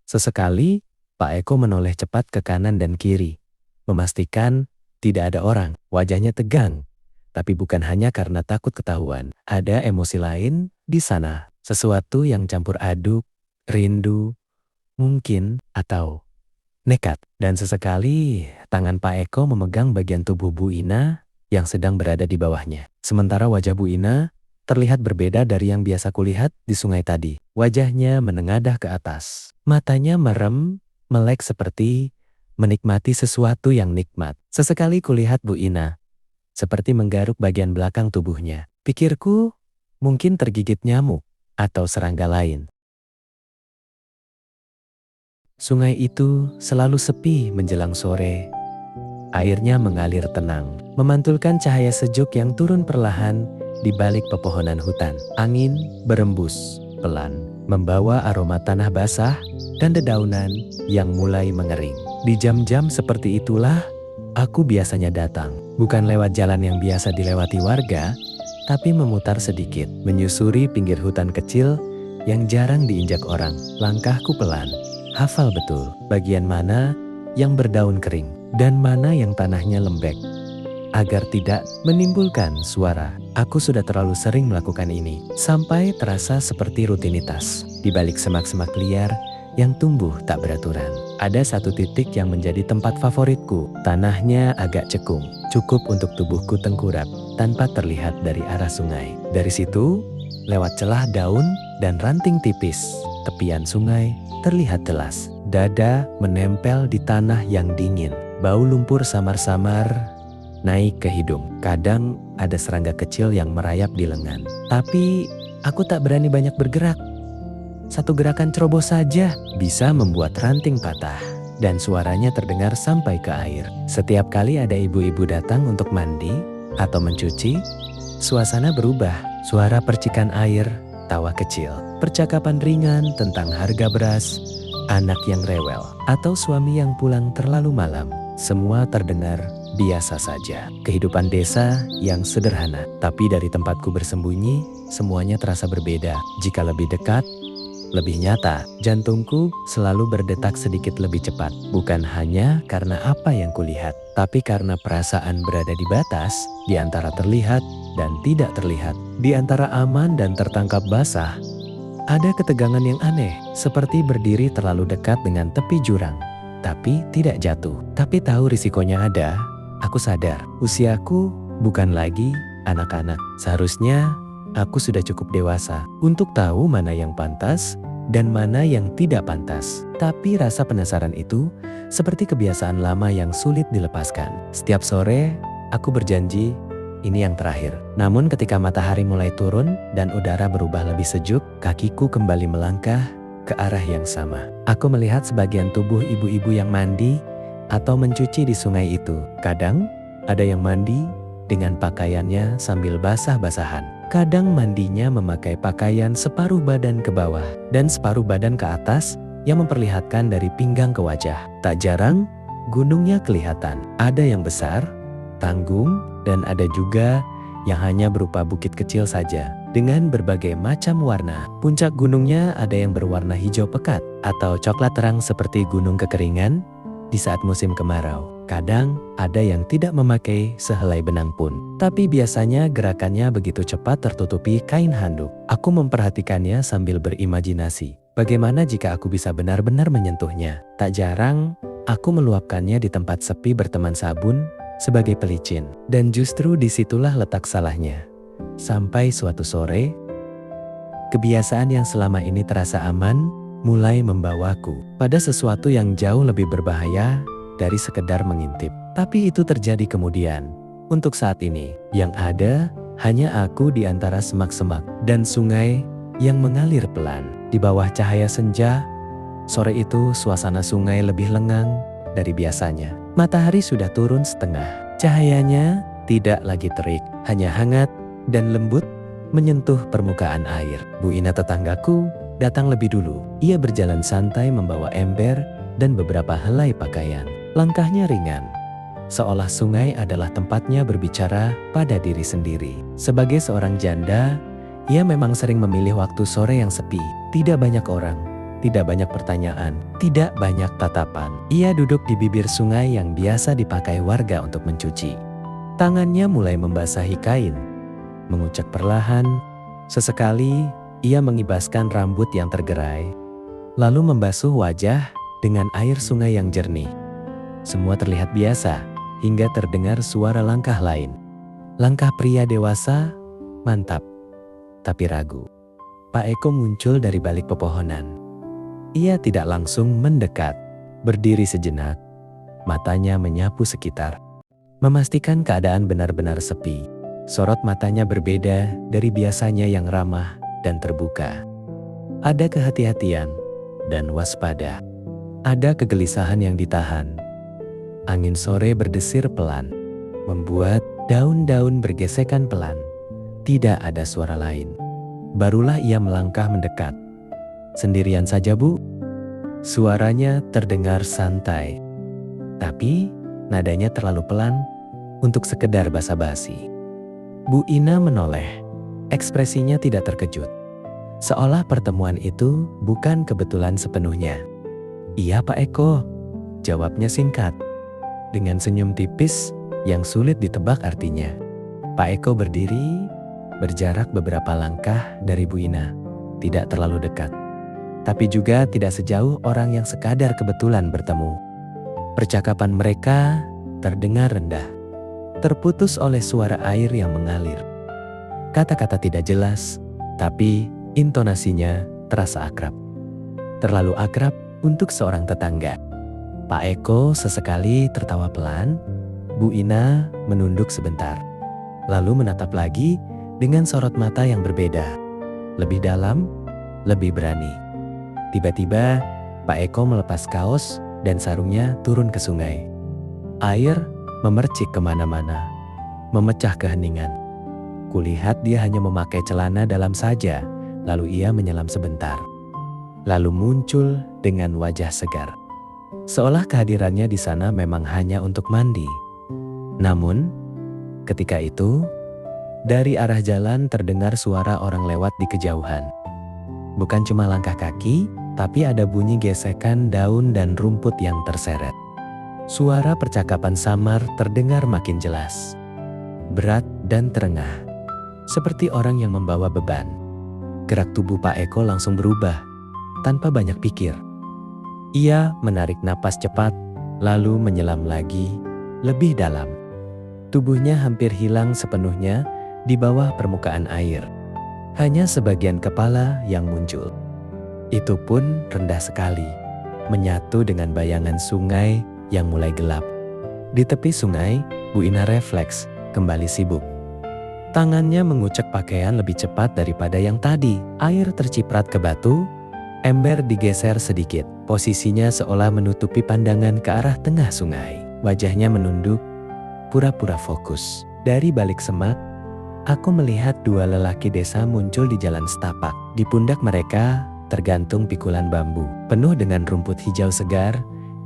Sesekali, Pak Eko menoleh cepat ke kanan dan kiri, memastikan tidak ada orang. Wajahnya tegang, tapi bukan hanya karena takut ketahuan. Ada emosi lain di sana, sesuatu yang campur aduk, rindu, mungkin, atau nekat. Dan sesekali, tangan Pak Eko memegang bagian tubuh Bu Ina yang sedang berada di bawahnya. Sementara wajah Bu Ina terlihat berbeda dari yang biasa kulihat di sungai tadi. Wajahnya menengadah ke atas. Matanya merem, melek seperti menikmati sesuatu yang nikmat. Sesekali kulihat Bu Ina seperti menggaruk bagian belakang tubuhnya. Pikirku, mungkin tergigit nyamuk atau serangga lain. Sungai itu selalu sepi menjelang sore. Airnya mengalir tenang, memantulkan cahaya sejuk yang turun perlahan di balik pepohonan hutan. Angin berembus pelan, membawa aroma tanah basah dan dedaunan yang mulai mengering. Di jam-jam seperti itulah aku biasanya datang. Bukan lewat jalan yang biasa dilewati warga, tapi memutar sedikit, menyusuri pinggir hutan kecil yang jarang diinjak orang. Langkahku pelan, hafal betul bagian mana yang berdaun kering dan mana yang tanahnya lembek, agar tidak menimbulkan suara. Aku sudah terlalu sering melakukan ini, sampai terasa seperti rutinitas. Di balik semak-semak liar yang tumbuh tak beraturan, ada satu titik yang menjadi tempat favoritku. Tanahnya agak cekung, cukup untuk tubuhku tengkurap tanpa terlihat dari arah sungai. Dari situ, lewat celah daun dan ranting tipis, tepian sungai terlihat jelas. Dada menempel di tanah yang dingin. Bau lumpur samar-samar naik ke hidung. Kadang ada serangga kecil yang merayap di lengan. Tapi aku tak berani banyak bergerak. Satu gerakan cerobos saja bisa membuat ranting patah. Dan suaranya terdengar sampai ke air. Setiap kali ada ibu-ibu datang untuk mandi atau mencuci, suasana berubah. Suara percikan air, tawa kecil, percakapan ringan tentang harga beras, anak yang rewel, atau suami yang pulang terlalu malam. Semua terdengar biasa saja. Kehidupan desa yang sederhana. Tapi dari tempatku bersembunyi, semuanya terasa berbeda. Jika lebih dekat, lebih nyata. Jantungku selalu berdetak sedikit lebih cepat. Bukan hanya karena apa yang kulihat, tapi karena perasaan berada di batas, di antara terlihat dan tidak terlihat. Di antara aman dan tertangkap basah, ada ketegangan yang aneh, seperti berdiri terlalu dekat dengan tepi jurang. Tapi tidak jatuh. Tapi tahu risikonya ada. Aku sadar, usiaku bukan lagi anak-anak. Seharusnya aku sudah cukup dewasa untuk tahu mana yang pantas dan mana yang tidak pantas. Tapi rasa penasaran itu seperti kebiasaan lama yang sulit dilepaskan. Setiap sore, aku berjanji ini yang terakhir. Namun ketika matahari mulai turun dan udara berubah lebih sejuk, kakiku kembali melangkah ke arah yang sama. Aku melihat sebagian tubuh ibu-ibu yang mandi atau mencuci di sungai itu. Kadang ada yang mandi dengan pakaiannya sambil basah-basahan. Kadang mandinya memakai pakaian separuh badan ke bawah dan separuh badan ke atas yang memperlihatkan dari pinggang ke wajah. Tak jarang gunungnya kelihatan. Ada yang besar, tanggung, dan ada juga yang hanya berupa bukit kecil saja dengan berbagai macam warna. Puncak gunungnya ada yang berwarna hijau pekat atau coklat terang seperti gunung kekeringan di saat musim kemarau. Kadang ada yang tidak memakai sehelai benang pun. Tapi biasanya gerakannya begitu cepat tertutupi kain handuk. Aku memperhatikannya sambil berimajinasi. Bagaimana jika aku bisa benar-benar menyentuhnya? Tak jarang aku meluapkannya di tempat sepi berteman sabun sebagai pelicin. Dan justru disitulah letak salahnya. Sampai suatu sore, kebiasaan yang selama ini terasa aman mulai membawaku pada sesuatu yang jauh lebih berbahaya dari sekedar mengintip. Tapi itu terjadi kemudian. Untuk saat ini, yang ada hanya aku di antara semak-semak dan sungai yang mengalir pelan. Di bawah cahaya senja, sore itu suasana sungai lebih lengang dari biasanya. Matahari sudah turun setengah. Cahayanya tidak lagi terik, hanya hangat dan lembut menyentuh permukaan air. Bu Ina tetanggaku datang lebih dulu. Ia berjalan santai membawa ember dan beberapa helai pakaian. Langkahnya ringan, seolah sungai adalah tempatnya berbicara pada diri sendiri. Sebagai seorang janda, ia memang sering memilih waktu sore yang sepi. Tidak banyak orang, tidak banyak pertanyaan, tidak banyak tatapan. Ia duduk di bibir sungai yang biasa dipakai warga untuk mencuci. Tangannya mulai membasahi kain. Mengucek perlahan, sesekali ia mengibaskan rambut yang tergerai, lalu membasuh wajah dengan air sungai yang jernih. Semua terlihat biasa, hingga terdengar suara langkah lain. Langkah pria dewasa, mantap, tapi ragu. Pak Eko muncul dari balik pepohonan. Ia tidak langsung mendekat, berdiri sejenak, matanya menyapu sekitar, memastikan keadaan benar-benar sepi. Sorot matanya berbeda dari biasanya yang ramah dan terbuka. Ada kehati-hatian dan waspada. Ada kegelisahan yang ditahan. Angin sore berdesir pelan, membuat daun-daun bergesekan pelan. Tidak ada suara lain. Barulah ia melangkah mendekat. "Sendirian saja, Bu?" Suaranya terdengar santai, tapi nadanya terlalu pelan untuk sekedar basa-basi. Bu Ina menoleh, ekspresinya tidak terkejut. Seolah pertemuan itu bukan kebetulan sepenuhnya. "Iya Pak Eko," jawabnya singkat, dengan senyum tipis yang sulit ditebak artinya. Pak Eko berdiri, berjarak beberapa langkah dari Bu Ina. Tidak terlalu dekat, tapi juga tidak sejauh orang yang sekadar kebetulan bertemu. Percakapan mereka terdengar rendah, terputus oleh suara air yang mengalir. Kata-kata tidak jelas, tapi intonasinya terasa akrab. Terlalu akrab untuk seorang tetangga. Pak Eko sesekali tertawa pelan. Bu Ina menunduk sebentar, lalu menatap lagi dengan sorot mata yang berbeda. Lebih dalam, lebih berani. Tiba-tiba, Pak Eko melepas kaos dan sarungnya turun ke sungai. Air memercik kemana-mana, memecah keheningan. Kulihat dia hanya memakai celana dalam saja, lalu ia menyelam sebentar. Lalu muncul dengan wajah segar. Seolah kehadirannya di sana memang hanya untuk mandi. Namun, ketika itu, dari arah jalan terdengar suara orang lewat di kejauhan. Bukan cuma langkah kaki, tapi ada bunyi gesekan daun dan rumput yang terseret. Suara percakapan samar terdengar makin jelas, berat dan terengah, seperti orang yang membawa beban. Gerak tubuh Pak Eko langsung berubah, tanpa banyak pikir. Ia menarik napas cepat, lalu menyelam lagi, lebih dalam. Tubuhnya hampir hilang sepenuhnya di bawah permukaan air. Hanya sebagian kepala yang muncul. Itu pun rendah sekali, menyatu dengan bayangan sungai yang mulai gelap. Di tepi sungai, Bu Ina refleks, kembali sibuk. Tangannya mengucek pakaian lebih cepat daripada yang tadi. Air terciprat ke batu, ember digeser sedikit. Posisinya seolah menutupi pandangan ke arah tengah sungai. Wajahnya menunduk, pura-pura fokus. Dari balik semak, aku melihat dua lelaki desa muncul di jalan setapak. Di pundak mereka tergantung pikulan bambu, penuh dengan rumput hijau segar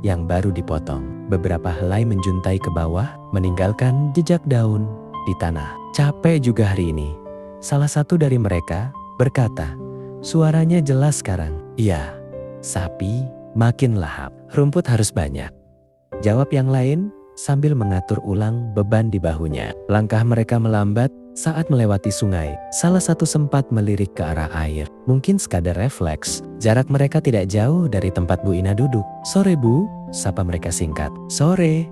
yang baru dipotong. Beberapa helai menjuntai ke bawah, meninggalkan jejak daun di tanah. "Capek juga hari ini," salah satu dari mereka berkata. Suaranya jelas sekarang. "Iya, sapi makin lahap. Rumput harus banyak," jawab yang lain sambil mengatur ulang beban di bahunya. Langkah mereka melambat saat melewati sungai. Salah satu sempat melirik ke arah air. Mungkin sekadar refleks. Jarak mereka tidak jauh dari tempat Bu Ina duduk. "Sore Bu," sapa mereka singkat. "Sore,"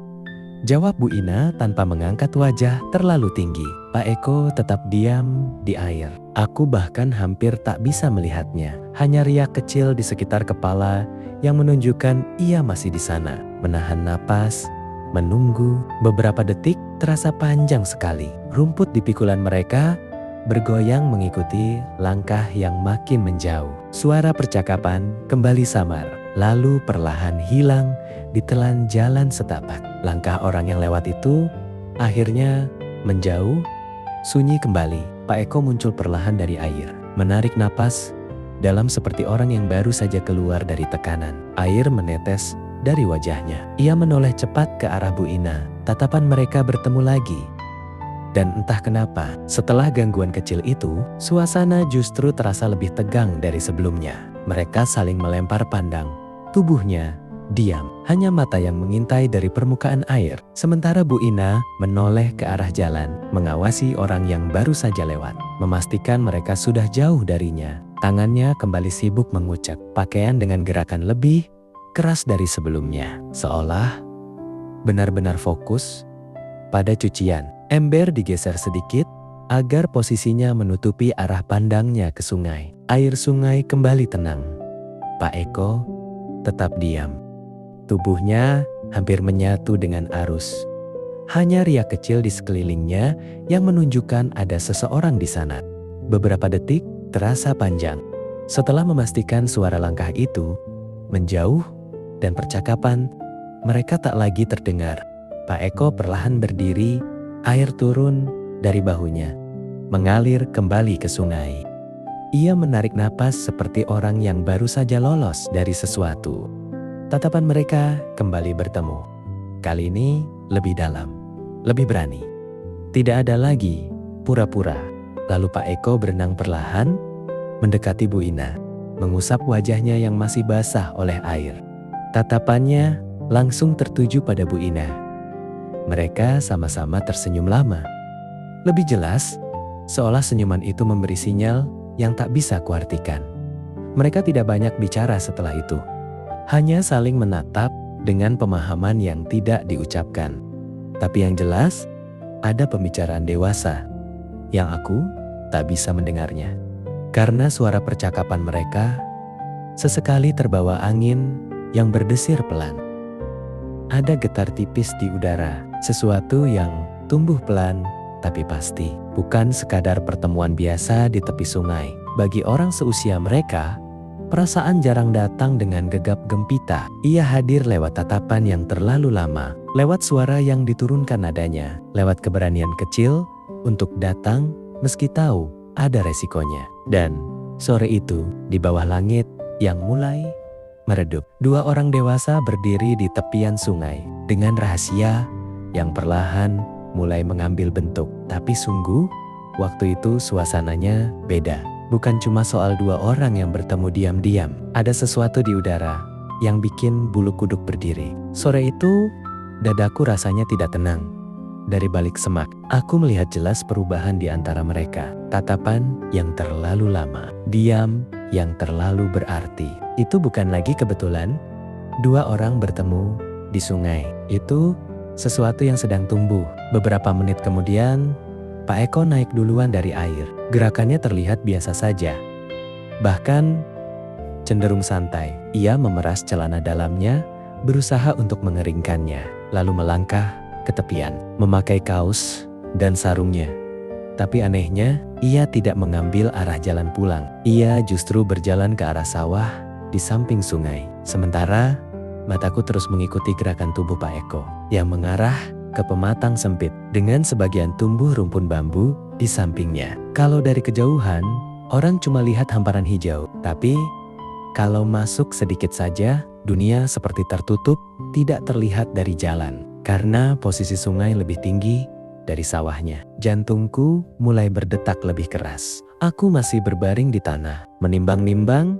jawab Bu Ina tanpa mengangkat wajah terlalu tinggi. Pak Eko tetap diam di air. Aku bahkan hampir tak bisa melihatnya. Hanya riak kecil di sekitar kepala yang menunjukkan ia masih di sana. Menahan napas, menunggu. Beberapa detik terasa panjang sekali. Rumput di pikulan mereka bergoyang mengikuti langkah yang makin menjauh. Suara percakapan kembali samar, lalu perlahan hilang ditelan jalan setapak. Langkah orang yang lewat itu akhirnya menjauh, sunyi kembali. Pak Eko muncul perlahan dari air, menarik napas dalam seperti orang yang baru saja keluar dari tekanan. Air menetes dari wajahnya. Ia menoleh cepat ke arah Bu Ina. Tatapan mereka bertemu lagi. Dan entah kenapa, setelah gangguan kecil itu, suasana justru terasa lebih tegang dari sebelumnya. Mereka saling melempar pandang. Tubuhnya diam, hanya mata yang mengintai dari permukaan air. Sementara Bu Ina menoleh ke arah jalan, mengawasi orang yang baru saja lewat, memastikan mereka sudah jauh darinya. Tangannya kembali sibuk mengucek pakaian dengan gerakan lebih keras dari sebelumnya, seolah benar-benar fokus pada cucian. Ember digeser sedikit agar posisinya menutupi arah pandangnya ke sungai. Air sungai kembali tenang. Pak Eko tetap diam. Tubuhnya hampir menyatu dengan arus. Hanya riak kecil di sekelilingnya yang menunjukkan ada seseorang di sana. Beberapa detik terasa panjang. Setelah memastikan suara langkah itu menjauh dan percakapan mereka tak lagi terdengar, Pak Eko perlahan berdiri, air turun dari bahunya, mengalir kembali ke sungai. Ia menarik napas seperti orang yang baru saja lolos dari sesuatu. Tatapan mereka kembali bertemu. Kali ini lebih dalam, lebih berani. Tidak ada lagi pura-pura. Lalu Pak Eko berenang perlahan, mendekati Bu Ina, mengusap wajahnya yang masih basah oleh air. Tatapannya langsung tertuju pada Bu Ina. Mereka sama-sama tersenyum lama. Lebih jelas, seolah senyuman itu memberi sinyal yang tak bisa kuartikan. Mereka tidak banyak bicara setelah itu. Hanya saling menatap dengan pemahaman yang tidak diucapkan. Tapi yang jelas, ada pembicaraan dewasa yang aku tak bisa mendengarnya. Karena suara percakapan mereka sesekali terbawa angin yang berdesir pelan. Ada getar tipis di udara, sesuatu yang tumbuh pelan tapi pasti. Bukan sekadar pertemuan biasa di tepi sungai. Bagi orang seusia mereka, perasaan jarang datang dengan gegap gempita. Ia hadir lewat tatapan yang terlalu lama, lewat suara yang diturunkan nadanya, lewat keberanian kecil untuk datang meski tahu ada resikonya. Dan sore itu, di bawah langit yang mulai meredup, dua orang dewasa berdiri di tepian sungai dengan rahasia yang perlahan mulai mengambil bentuk. Tapi sungguh, waktu itu suasananya beda. Bukan cuma soal dua orang yang bertemu diam-diam. Ada sesuatu di udara yang bikin bulu kuduk berdiri. Sore itu, dadaku rasanya tidak tenang. Dari balik semak, aku melihat jelas perubahan di antara mereka. Tatapan yang terlalu lama, diam yang terlalu berarti. Itu bukan lagi kebetulan. Dua orang bertemu di sungai. Itu sesuatu yang sedang tumbuh. Beberapa menit kemudian, Pak Eko naik duluan dari air. Gerakannya terlihat biasa saja. Bahkan cenderung santai. Ia memeras celana dalamnya, berusaha untuk mengeringkannya. Lalu melangkah ke tepian, memakai kaos dan sarungnya. Tapi anehnya, ia tidak mengambil arah jalan pulang. Ia justru berjalan ke arah sawah di samping sungai. Sementara, mataku terus mengikuti gerakan tubuh Pak Eko yang mengarah ke pematang sempit dengan sebagian tumbuh rumpun bambu di sampingnya. Kalau dari kejauhan, orang cuma lihat hamparan hijau. Tapi kalau masuk sedikit saja, dunia seperti tertutup, tidak terlihat dari jalan. Karena posisi sungai lebih tinggi dari sawahnya. Jantungku mulai berdetak lebih keras. Aku masih berbaring di tanah, menimbang-nimbang,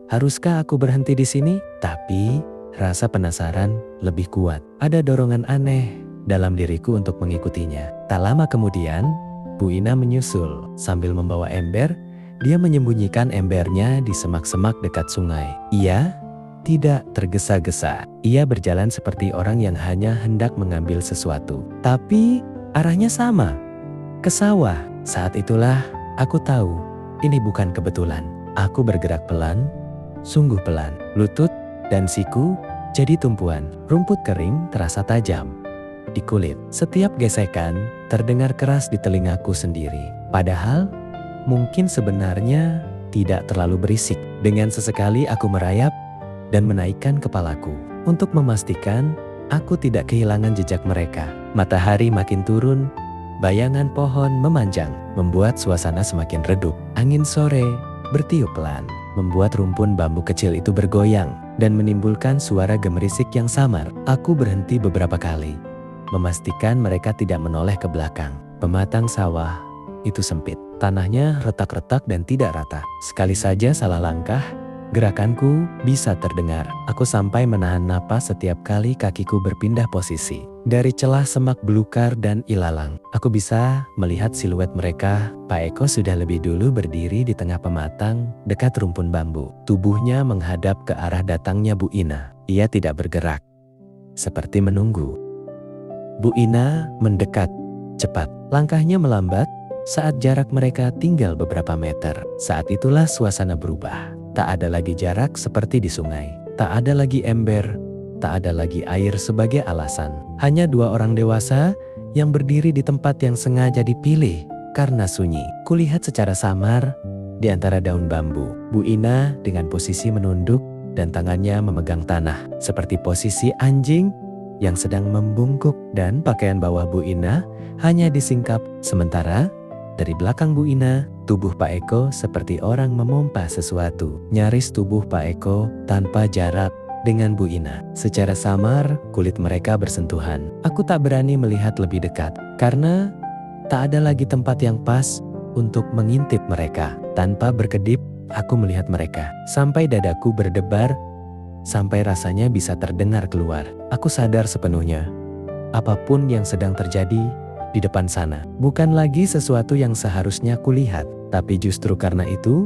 haruskah aku berhenti di sini? Tapi rasa penasaran lebih kuat. Ada dorongan aneh dalam diriku untuk mengikutinya. Tak lama kemudian, Bu Ina menyusul. Sambil membawa ember, dia menyembunyikan embernya di semak-semak dekat sungai. Ia tidak tergesa-gesa. Ia berjalan seperti orang yang hanya hendak mengambil sesuatu. Tapi arahnya sama, ke sawah. Saat itulah aku tahu, ini bukan kebetulan. Aku bergerak pelan, sungguh pelan. Lutut dan siku jadi tumpuan. Rumput kering terasa tajam di kulit. Setiap gesekan terdengar keras di telingaku sendiri. Padahal mungkin sebenarnya tidak terlalu berisik. Dengan sesekali aku merayap dan menaikkan kepalaku untuk memastikan aku tidak kehilangan jejak mereka. Matahari makin turun, bayangan pohon memanjang, membuat suasana semakin redup. Angin sore bertiup pelan, membuat rumpun bambu kecil itu bergoyang dan menimbulkan suara gemerisik yang samar. Aku berhenti beberapa kali, memastikan mereka tidak menoleh ke belakang. Pematang sawah itu sempit, tanahnya retak-retak dan tidak rata. Sekali saja salah langkah, Gerakanku bisa terdengar. Aku sampai menahan napas setiap kali kakiku berpindah posisi. Dari celah semak belukar dan ilalang, aku bisa melihat siluet mereka. Pak Eko sudah lebih dulu berdiri di tengah pematang dekat rumpun bambu. Tubuhnya menghadap ke arah datangnya Bu Ina. Ia tidak bergerak, seperti menunggu. Bu Ina mendekat cepat. Langkahnya melambat saat jarak mereka tinggal beberapa meter. Saat itulah suasana berubah. Tak ada lagi jarak seperti di sungai. Tak ada lagi ember, tak ada lagi air sebagai alasan. Hanya dua orang dewasa yang berdiri di tempat yang sengaja dipilih karena sunyi. Kulihat secara samar di antara daun bambu. Bu Ina dengan posisi menunduk dan tangannya memegang tanah. Seperti posisi anjing yang sedang membungkuk, dan pakaian bawah Bu Ina hanya disingkap. Sementara dari belakang Bu Ina, tubuh Pak Eko seperti orang memompa sesuatu. Nyaris tubuh Pak Eko tanpa jarak dengan Bu Ina. Secara samar, kulit mereka bersentuhan. Aku tak berani melihat lebih dekat, karena tak ada lagi tempat yang pas untuk mengintip mereka. Tanpa berkedip, aku melihat mereka. Sampai dadaku berdebar, sampai rasanya bisa terdengar keluar. Aku sadar sepenuhnya, apapun yang sedang terjadi di depan sana bukan lagi sesuatu yang seharusnya kulihat. Tapi justru karena itu,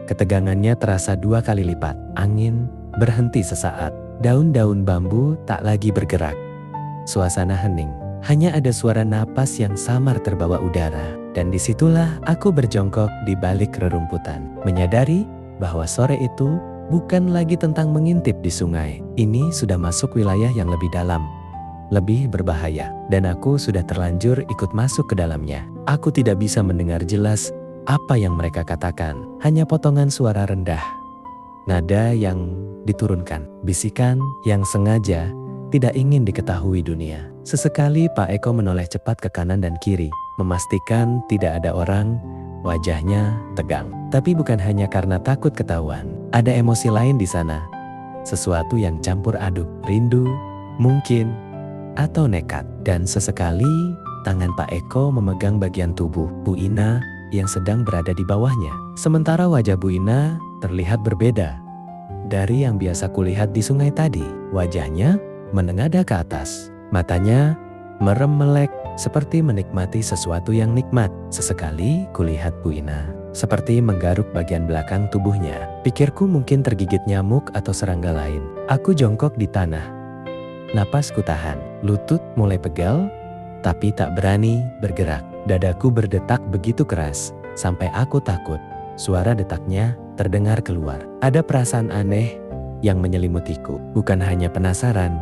ketegangannya terasa 2 kali lipat. Angin berhenti sesaat. Daun-daun bambu tak lagi bergerak. Suasana hening. Hanya ada suara napas yang samar terbawa udara. Dan disitulah aku berjongkok di balik rerumputan, menyadari bahwa sore itu bukan lagi tentang mengintip di sungai. Ini sudah masuk wilayah yang lebih dalam, lebih berbahaya, dan aku sudah terlanjur ikut masuk ke dalamnya. Aku tidak bisa mendengar jelas apa yang mereka katakan, hanya potongan suara rendah, nada yang diturunkan, bisikan yang sengaja tidak ingin diketahui dunia. Sesekali Pak Eko menoleh cepat ke kanan dan kiri, memastikan tidak ada orang. Wajahnya tegang, tapi bukan hanya karena takut ketahuan. Ada emosi lain di sana, sesuatu yang campur aduk, rindu, mungkin, atau nekat. Dan sesekali tangan Pak Eko memegang bagian tubuh Bu Ina yang sedang berada di bawahnya. Sementara wajah Bu Ina terlihat berbeda dari yang biasa kulihat di sungai tadi. Wajahnya menengadah ke atas, matanya merem melek seperti menikmati sesuatu yang nikmat. Sesekali kulihat Bu Ina seperti menggaruk bagian belakang tubuhnya. Pikirku mungkin tergigit nyamuk atau serangga lain. Aku jongkok di tanah, napasku tahan, lutut mulai pegal, tapi tak berani bergerak. Dadaku berdetak begitu keras, sampai aku takut suara detaknya terdengar keluar. Ada perasaan aneh yang menyelimutiku. Bukan hanya penasaran,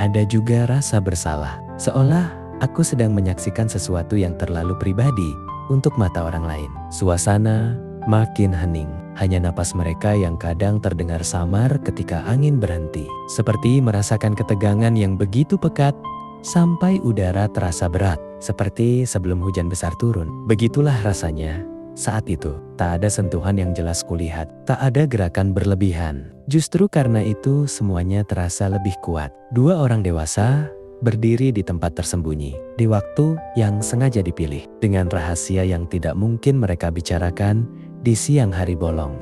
ada juga rasa bersalah. Seolah aku sedang menyaksikan sesuatu yang terlalu pribadi untuk mata orang lain. Suasana makin hening. Hanya napas mereka yang kadang terdengar samar ketika angin berhenti. Seperti merasakan ketegangan yang begitu pekat sampai udara terasa berat. Seperti sebelum hujan besar turun. Begitulah rasanya saat itu. Tak ada sentuhan yang jelas kulihat. Tak ada gerakan berlebihan. Justru karena itu semuanya terasa lebih kuat. 2 orang dewasa berdiri di tempat tersembunyi, di waktu yang sengaja dipilih, dengan rahasia yang tidak mungkin mereka bicarakan di siang hari bolong.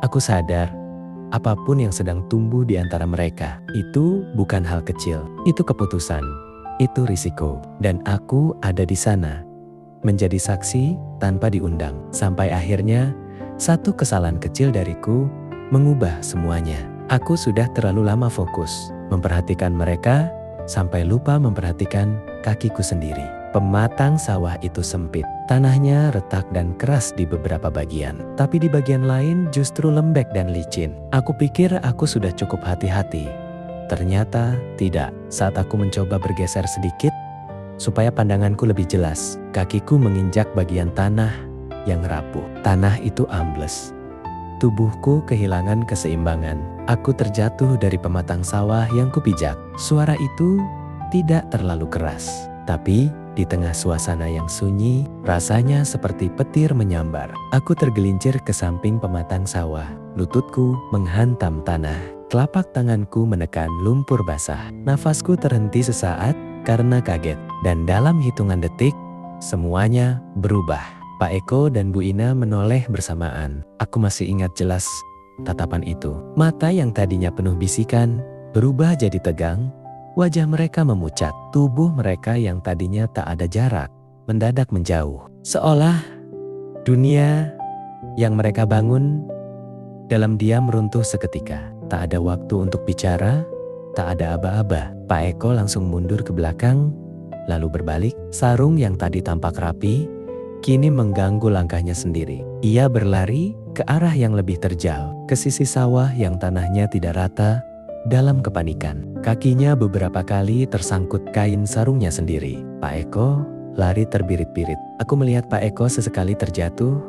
Aku sadar, apapun yang sedang tumbuh di antara mereka, itu bukan hal kecil. Itu keputusan, itu risiko. Dan aku ada di sana, menjadi saksi tanpa diundang. Sampai akhirnya, satu kesalahan kecil dariku mengubah semuanya. Aku sudah terlalu lama fokus memperhatikan mereka, sampai lupa memperhatikan kakiku sendiri. Pematang sawah itu sempit. Tanahnya retak dan keras di beberapa bagian. Tapi di bagian lain justru lembek dan licin. Aku pikir aku sudah cukup hati-hati. Ternyata tidak. Saat aku mencoba bergeser sedikit, supaya pandanganku lebih jelas, kakiku menginjak bagian tanah yang rapuh. Tanah itu ambles. Tubuhku kehilangan keseimbangan. Aku terjatuh dari pematang sawah yang kupijak. Suara itu tidak terlalu keras, tapi di tengah suasana yang sunyi, rasanya seperti petir menyambar. Aku tergelincir ke samping pematang sawah. Lututku menghantam tanah. Telapak tanganku menekan lumpur basah. Nafasku terhenti sesaat karena kaget. Dan dalam hitungan detik, semuanya berubah. Pak Eko dan Bu Ina menoleh bersamaan. Aku masih ingat jelas tatapan itu. Mata yang tadinya penuh bisikan berubah jadi tegang, wajah mereka memucat, tubuh mereka yang tadinya tak ada jarak mendadak menjauh. Seolah dunia yang mereka bangun dalam diam runtuh seketika. Tak ada waktu untuk bicara, tak ada aba-aba. Pak Eko langsung mundur ke belakang, lalu berbalik. Sarung yang tadi tampak rapi, kini mengganggu langkahnya sendiri. Ia berlari ke arah yang lebih terjal, ke sisi sawah yang tanahnya tidak rata. Dalam kepanikan, kakinya beberapa kali tersangkut kain sarungnya sendiri. Pak Eko lari terbirit-birit. Aku melihat Pak Eko sesekali terjatuh,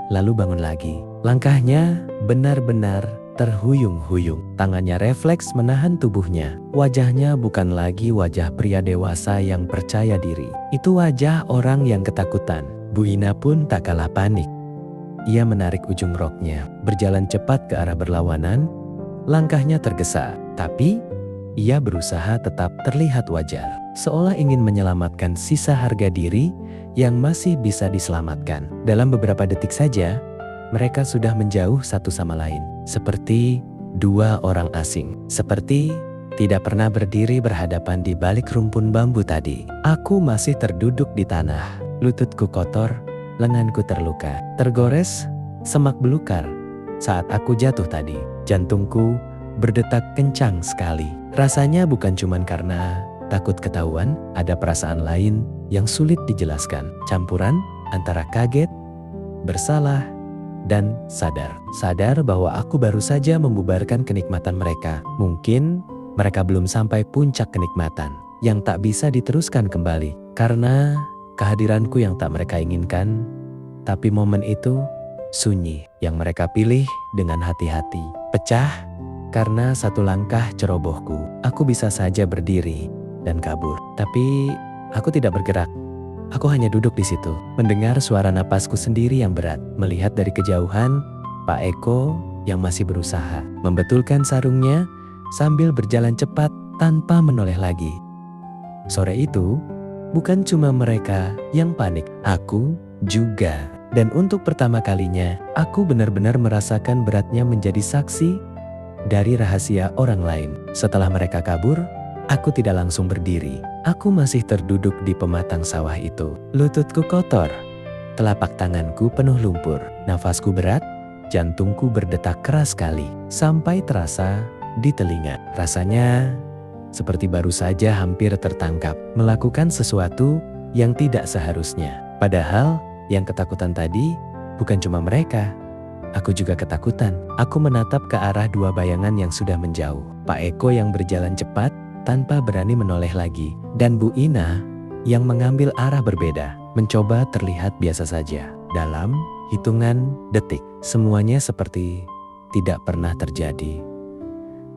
lalu bangun lagi. Langkahnya benar-benar terhuyung-huyung. Tangannya refleks menahan tubuhnya. Wajahnya bukan lagi wajah pria dewasa yang percaya diri. Itu wajah orang yang ketakutan. Bu Ina pun tak kalah panik. Ia menarik ujung roknya, berjalan cepat ke arah berlawanan. Langkahnya tergesa, tapi ia berusaha tetap terlihat wajar. Seolah ingin menyelamatkan sisa harga diri yang masih bisa diselamatkan. Dalam beberapa detik saja, mereka sudah menjauh satu sama lain. Seperti dua orang asing. Seperti tidak pernah berdiri berhadapan di balik rumpun bambu tadi. Aku masih terduduk di tanah. Lututku kotor, lenganku terluka. Tergores, semak belukar. Saat aku jatuh tadi, jantungku berdetak kencang sekali. Rasanya bukan cuman karena takut ketahuan, ada perasaan lain yang sulit dijelaskan. Campuran antara kaget, bersalah, dan sadar. Sadar bahwa aku baru saja membubarkan kenikmatan mereka. Mungkin mereka belum sampai puncak kenikmatan yang tak bisa diteruskan kembali. Karena kehadiranku yang tak mereka inginkan. Tapi momen itu sunyi yang mereka pilih dengan hati-hati. Pecah karena satu langkah cerobohku. Aku bisa saja berdiri dan kabur. Tapi aku tidak bergerak. Aku hanya duduk di situ, mendengar suara napasku sendiri yang berat. Melihat dari kejauhan, Pak Eko yang masih berusaha membetulkan sarungnya sambil berjalan cepat tanpa menoleh lagi. Sore itu, bukan cuma mereka yang panik, aku juga. Dan untuk pertama kalinya, aku benar-benar merasakan beratnya menjadi saksi dari rahasia orang lain. Setelah mereka kabur, aku tidak langsung berdiri. Aku masih terduduk di pematang sawah itu. Lututku kotor, telapak tanganku penuh lumpur, nafasku berat, jantungku berdetak keras sekali, sampai terasa di telinga. Rasanya seperti baru saja hampir tertangkap, melakukan sesuatu yang tidak seharusnya. Padahal yang ketakutan tadi bukan cuma mereka. Aku juga ketakutan. Aku menatap ke arah dua bayangan yang sudah menjauh. Pak Eko yang berjalan cepat tanpa berani menoleh lagi. Dan Bu Ina yang mengambil arah berbeda, mencoba terlihat biasa saja. Dalam hitungan detik, semuanya seperti tidak pernah terjadi.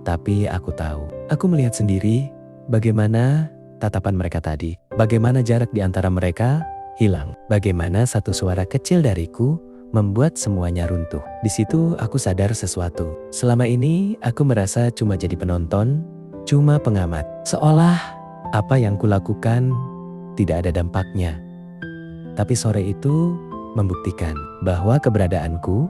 Tapi aku tahu, aku melihat sendiri bagaimana tatapan mereka tadi. Bagaimana jarak di antara mereka hilang. Bagaimana satu suara kecil dariku membuat semuanya runtuh. Di situ aku sadar sesuatu. Selama ini aku merasa cuma jadi penonton, cuma pengamat. Seolah apa yang kulakukan tidak ada dampaknya. Tapi sore itu membuktikan bahwa keberadaanku,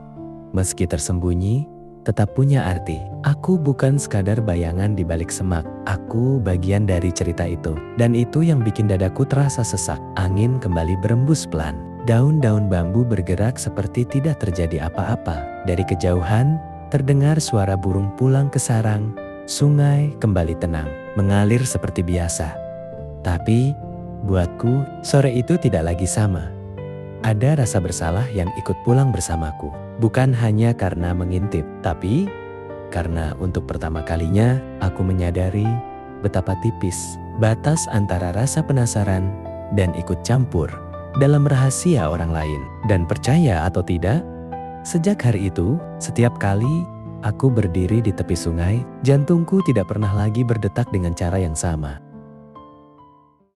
meski tersembunyi, tetap punya arti. Aku bukan sekadar bayangan di balik semak. Aku bagian dari cerita itu. Dan itu yang bikin dadaku terasa sesak. Angin kembali berembus pelan. Daun-daun bambu bergerak seperti tidak terjadi apa-apa. Dari kejauhan, terdengar suara burung pulang ke sarang. Sungai kembali tenang, mengalir seperti biasa. Tapi, buatku, sore itu tidak lagi sama. Ada rasa bersalah yang ikut pulang bersamaku. Bukan hanya karena mengintip, tapi karena untuk pertama kalinya aku menyadari betapa tipis batas antara rasa penasaran dan ikut campur dalam rahasia orang lain. Dan percaya atau tidak, sejak hari itu, setiap kali aku berdiri di tepi sungai, jantungku tidak pernah lagi berdetak dengan cara yang sama.